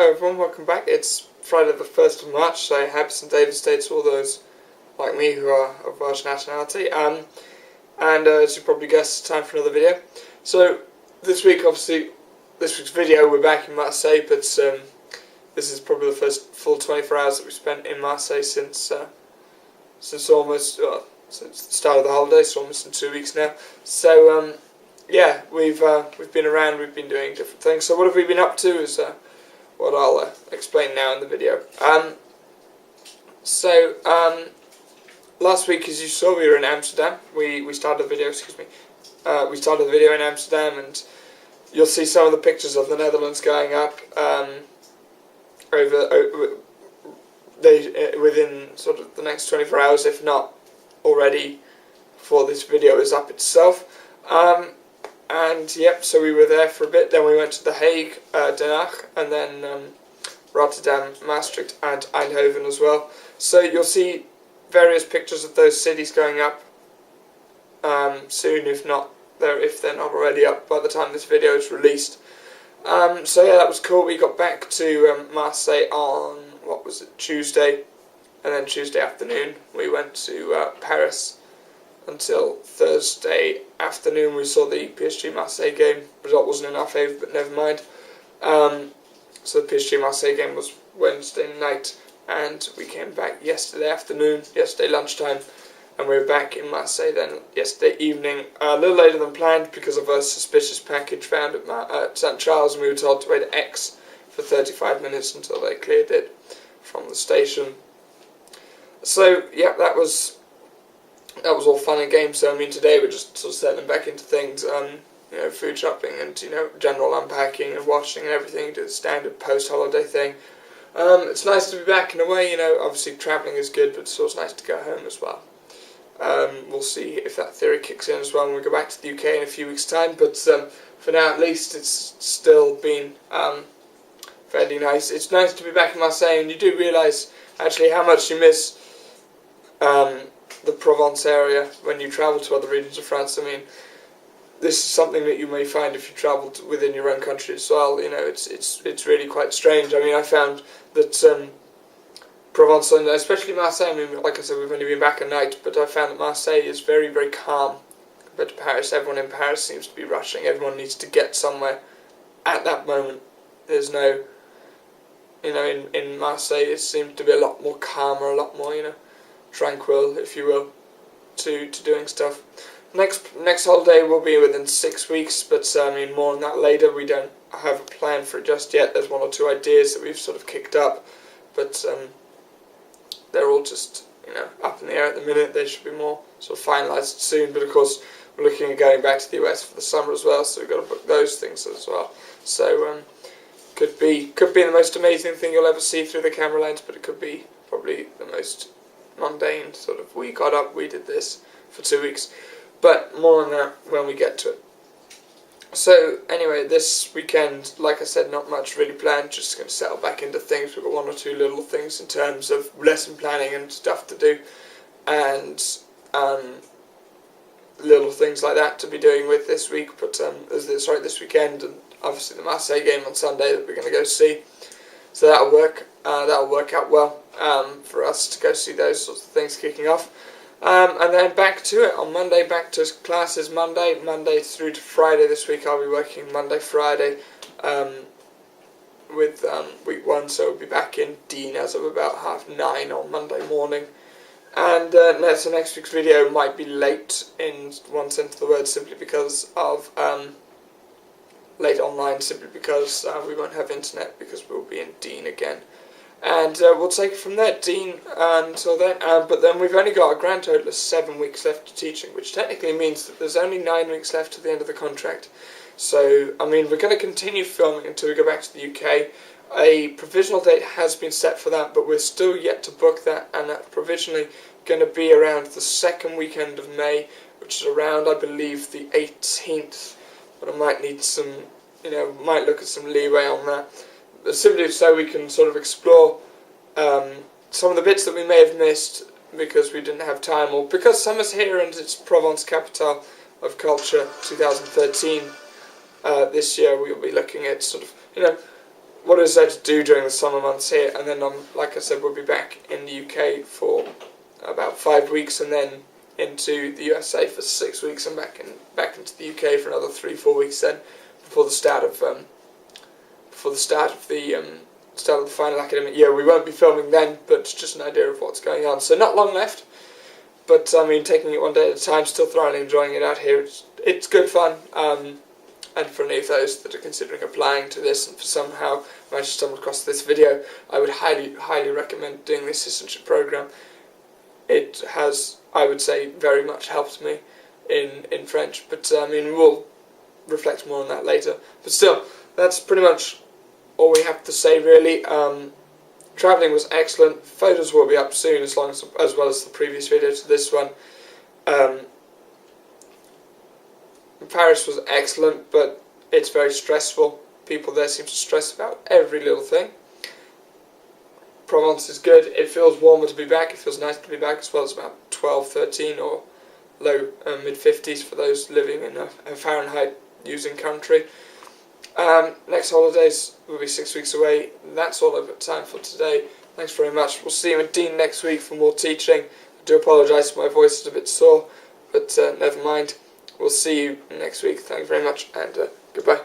Hello everyone, welcome back. It's Friday the 1st of March, so happy St. David's Day to all those like me who are of Welsh nationality. As you probably guessed, it's time for another video. So this week, obviously, this week's video, we're back in Marseille, but this is probably the first full 24 hours that we've spent in Marseille since almost, since the start of the holidays, so almost in 2 weeks now. So yeah, we've been around, we've been doing different things. So what have we been up to is what I'll explain now in the video. Last week, as you saw, we were in Amsterdam. We started the video. We started the video in Amsterdam, and you'll see some of the pictures of the Netherlands going up within sort of the next 24 hours, if not already before this video is up itself. And yep, so we were there for a bit, then we went to The Hague, Den Haag, and then Rotterdam, Maastricht and Eindhoven as well. So you'll see various pictures of those cities going up soon, if they're not already up by the time this video is released. So yeah, that was cool. We got back to Marseille on, what was it, Tuesday, and then Tuesday afternoon we went to Paris until Thursday afternoon. We saw the PSG Marseille game. Result wasn't in our favour, but never mind. So the PSG Marseille game was Wednesday night, and we came back yesterday afternoon, yesterday lunchtime, and we were back in Marseille then yesterday evening, a little later than planned because of a suspicious package found at St. Charles, and we were told to wait at X for 35 minutes until they cleared it from the station. So yeah, that was all fun and games. So I mean, today we're just sort of settling back into things, food shopping and general unpacking and washing and everything, do the standard post-holiday thing. It's nice to be back in a way. Obviously travelling is good, but it's also nice to go home as well. We'll see if that theory kicks in as well when we go back to the UK in a few weeks' time. But for now, at least, it's still been fairly nice. It's nice to be back in Marseille, and you do realise actually how much you miss the Provence area when you travel to other regions of France. I mean, this is something that you may find if you travel within your own country as well. It's really quite strange. I mean, I found that Provence, and especially Marseille, I mean, like I said, we've only been back a night, but I found that Marseille is very, very calm compared to Paris. Everyone in Paris seems to be rushing. Everyone needs to get somewhere at that moment. There's no, in Marseille it seems to be a lot more calmer, a lot more, tranquil, if you will, to doing stuff. Next holiday will be within 6 weeks, but I mean, more on that later. We don't have a plan for it just yet. There's one or two ideas that we've sort of kicked up, but they're all just up in the air at the minute. They should be more sort of finalised soon, but of course we're looking at going back to the US for the summer as well, so we've got to book those things as well. So could be the most amazing thing you'll ever see through the camera lens, but it could be probably the most mundane sort of, we got up, we did this for 2 weeks, but more on that when we get to it. So anyway, this weekend, like I said, not much really planned, just going to settle back into things. We've got one or two little things in terms of lesson planning and stuff to do, and little things like that to be doing with this week, but this weekend, and obviously the Marseille game on Sunday that we're going to go see. So that'll work out well for us to go see those sorts of things kicking off. And then back to it on Monday, back to classes Monday through to Friday this week. I'll be working Monday, Friday with week 1, so we'll be back in Dean as of about 9:30 on Monday morning. And so next week's video might be late in one sense of the word, simply because of late online, simply because we won't have internet because we'll be in Dean again. And we'll take it from there, Dean, until then. But then we've only got a grand total of 7 weeks left of teaching, which technically means that there's only 9 weeks left to the end of the contract. So, I mean, we're going to continue filming until we go back to the UK. A provisional date has been set for that, but we're still yet to book that, and that's provisionally going to be around the second weekend of May, which is around, I believe, the 18th. But I might need some, might look at some leeway on that. Simply so we can sort of explore some of the bits that we may have missed because we didn't have time, or because summer's here and it's Provence Capital of Culture 2013. This year we'll be looking at sort of, what I decided to do during the summer months here, and then like I said, we'll be back in the UK for about 5 weeks, and then into the USA for 6 weeks, and back into the UK for another 3-4 weeks. Then before the start of the final academic year. We won't be filming then, but just an idea of what's going on. So not long left, but I mean, taking it one day at a time, still thoroughly enjoying it out here. It's good fun. And for any of those that are considering applying to this and for somehow managed to stumble across this video, I would highly recommend doing the assistantship program. It has, I would say, very much helped me in French, but I mean, we'll reflect more on that later. But still, that's pretty much all we have to say, really. Travelling was excellent. Photos will be up soon, as well as the previous video to this one. Paris was excellent, but it's very stressful. People there seem to stress about every little thing. Provence is good. It feels warmer to be back. It feels nice to be back, as well as about 12, 13 or low mid-50s for those living in a Fahrenheit using country. Next holidays will be 6 weeks away. That's all I've got time for today. Thanks very much. We'll see you in Dean next week for more teaching. I do apologise if my voice is a bit sore, but never mind. We'll see you next week. Thank you very much, and goodbye.